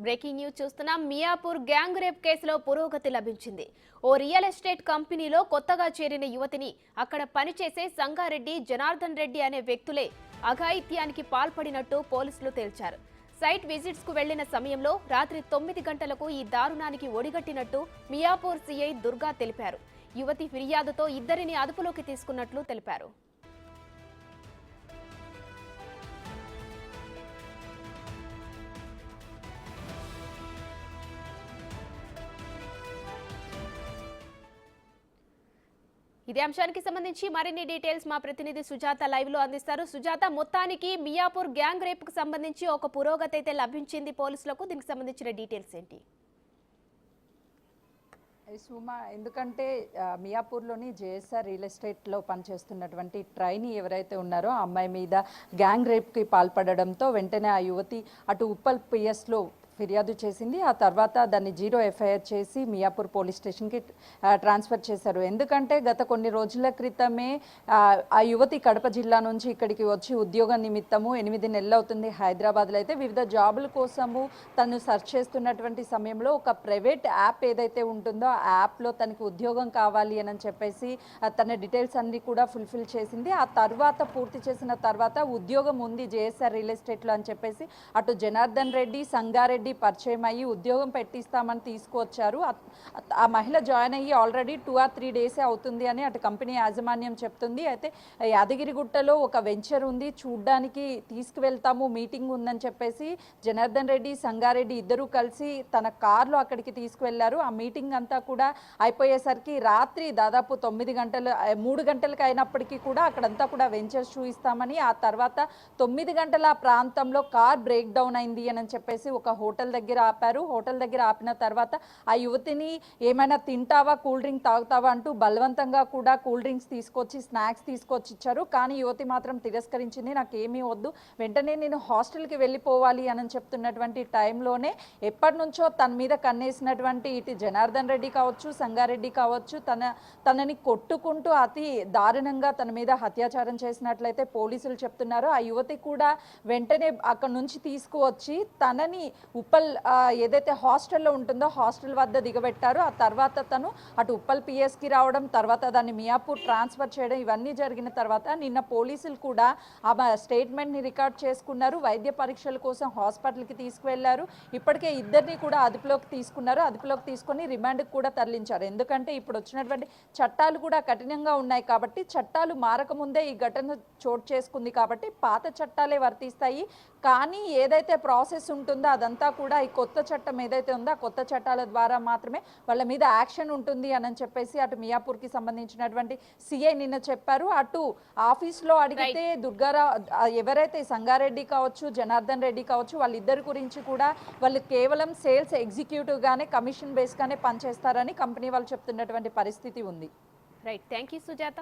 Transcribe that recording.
Breaking news చూస్తున్నాం. Miyapur gang rape కేసులో పురోగతి లభించింది. ఓ రియల్ ఎస్టేట్ కంపెనీలో కొత్తగా చేరిన యువతిని అక్కడ పనిచేసే సంగారెడ్డి, జనార్దన్ రెడ్డి అనే వ్యక్తులే అఘాయిత్యానికి పాల్పడినట్టు పోలీసులు తేల్చారు. సైట్ విజిట్స్ కు వెళ్లిన సమయంలో రాత్రి 9 గంటలకు ఈ దారుణానికి ఒడిగట్టినట్టు మియాపూర్ సీఐ దుర్గా తెలిపారు. యువతి ఫిర్యాదుతో ఇద్దరిని అదుపులోకి తీసుకున్నట్లు తెలిపారు. ఇదే అంశానికి సంబంధించి మరిన్ని డీటెయిల్స్ మా ప్రతినిధి సుజాత లైవ్ లో అందిస్తారు. సుజాత, మొత్తానికి మియాపూర్ గ్యాంగ్ రేప్ కు సంబంధించి ఒక పురోగతి అయితే లభించింది పోలీసులకు. దీనికి సంబంధించిన డీటెయిల్స్ ఏంటి? సుమా, ఎందుకంటే మియాపూర్లోని జేఎస్ఆర్ రియల్ ఎస్టేట్లో పనిచేస్తున్నటువంటి ట్రైనీ ఎవరైతే ఉన్నారో ఆ అమ్మాయి మీద గ్యాంగ్ రేప్కి పాల్పడడంతో వెంటనే ఆ యువతి అటు ఉప్పల్ పిఎస్లో ఫిర్యాదు చేసింది. ఆ తర్వాత దాన్ని 0 ఎఫ్ఐఆర్ చేసి మియాపూర్ పోలీస్ స్టేషన్కి ట్రాన్స్ఫర్ చేశారు. ఎందుకంటే గత కొన్ని రోజుల క్రితమే ఆ యువతి కడప జిల్లా నుంచి ఇక్కడికి వచ్చి ఉద్యోగ నిమిత్తము 8 నెలలు అవుతుంది హైదరాబాద్లో అయితే వివిధ జాబుల కోసము తను సెర్చ్ చేస్తున్నటువంటి సమయంలో ఒక ప్రైవేట్ యాప్ ఏదైతే ఉంటుందో ఆ యాప్లో తనకి ఉద్యోగం కావాలి అని చెప్పేసి తన డీటెయిల్స్ అన్ని కూడా ఫుల్ఫిల్ చేసింది. ఆ తర్వాత పూర్తి చేసిన తర్వాత ఉద్యోగం ఉంది జేఎస్ఆర్ రియల్ ఎస్టేట్లో అని చెప్పేసి అటు జనార్దన్ రెడ్డి, సంగారెడ్డి పరిచయం అయ్యి ఉద్యోగం పెట్టిస్తామని తీసుకువచ్చారు. ఆ మహిళ జాయిన్ అయ్యి ఆల్రెడీ 2 or 3 డేసే అవుతుంది అని అటు కంపెనీ యాజమాన్యం చెప్తుంది. అయితే యాదగిరిగుట్టలో ఒక వెంచర్ ఉంది, చూడ్డానికి తీసుకువెళ్తాము, మీటింగ్ ఉందని చెప్పేసి జనార్దన్ రెడ్డి, సంగారెడ్డి ఇద్దరూ కలిసి తన కార్లో అక్కడికి తీసుకువెళ్లారు. ఆ మీటింగ్ అంతా కూడా అయిపోయేసరికి రాత్రి దాదాపు 3 గంటలకు అయినప్పటికీ కూడా అక్కడంతా కూడా వెంచర్స్ చూపిస్తామని, ఆ తర్వాత 9 గంటల ప్రాంతంలో కార్ బ్రేక్ డౌన్ అయింది అని చెప్పేసి ఒక హోటల్ దగ్గర ఆపారు. హోటల్ దగ్గర ఆపిన తర్వాత ఆ యువతిని ఏమైనా తింటావా, కూల్ డ్రింక్ తాగుతావా అంటూ బలవంతంగా కూడా కూల్ డ్రింక్స్ తీసుకొచ్చి స్నాక్స్ తీసుకొచ్చి ఇచ్చారు. కానీ యువతి మాత్రం తిరస్కరించింది. నాకేమీ వద్దు, వెంటనే నేను హాస్టల్కి వెళ్ళిపోవాలి అని చెప్తున్నటువంటి టైంలోనే ఎప్పటి నుంచో తన మీద కన్నేసినటువంటి ఇటు జనార్దన్ రెడ్డి కావచ్చు, సంగారెడ్డి కావచ్చు తనని కొట్టుకుంటూ అతి దారుణంగా తన మీద అత్యాచారం చేసినట్లయితే పోలీసులు చెప్తున్నారు. ఆ యువతి కూడా వెంటనే అక్కడ నుంచి తీసుకువచ్చి తనని ఉప్పల్ ఏదైతే హాస్టల్లో ఉంటుందో హాస్టల్ వద్ద దిగబెట్టారు. ఆ తర్వాత తను అటు ఉప్పల్ పిఎస్కి రావడం, తర్వాత దాన్ని మియాపూర్ ట్రాన్స్ఫర్ చేయడం, ఇవన్నీ జరిగిన తర్వాత నిన్న పోలీసులు కూడా ఆ స్టేట్మెంట్ని రికార్డ్ చేసుకున్నారు. వైద్య పరీక్షల కోసం హాస్పిటల్కి తీసుకువెళ్లారు. ఇప్పటికే ఇద్దరిని కూడా అదుపులోకి తీసుకున్నారు. అదుపులోకి తీసుకొని రిమాండ్కి కూడా తరలించారు. ఎందుకంటే ఇప్పుడు వచ్చినటువంటి చట్టాలు కూడా కఠినంగా ఉన్నాయి కాబట్టి, చట్టాలు మారకముందే ఈ ఘటన చోటు చేసుకుంది కాబట్టి పాత చట్టాలే వర్తిస్తాయి. కానీ ఏదైతే ప్రాసెస్ ఉంటుందో అదంతా కూడా ఈ కొత్త చట్టం ఏదైతే ఉందో ఆ కొత్త చట్టాల ద్వారా మాత్రమే వాళ్ళ మీద యాక్షన్ ఉంటుంది అని చెప్పేసి అటు మియాపూర్కి సంబంధించినటువంటి సిఐ నిన్న చెప్పారు. అటు ఆఫీస్లో అడిగితే దుర్గారావు ఎవరైతే సంగారెడ్డి కావచ్చు, జనార్దన్ రెడ్డి కావచ్చు, వాళ్ళిద్దరి గురించి కూడా వాళ్ళు కేవలం సేల్స్ ఎగ్జిక్యూటివ్గానే కమిషన్ బేస్గానే పనిచేస్తారని కంపెనీ వాళ్ళు చెప్తున్నటువంటి పరిస్థితి ఉంది. Right, thank you Sujatha.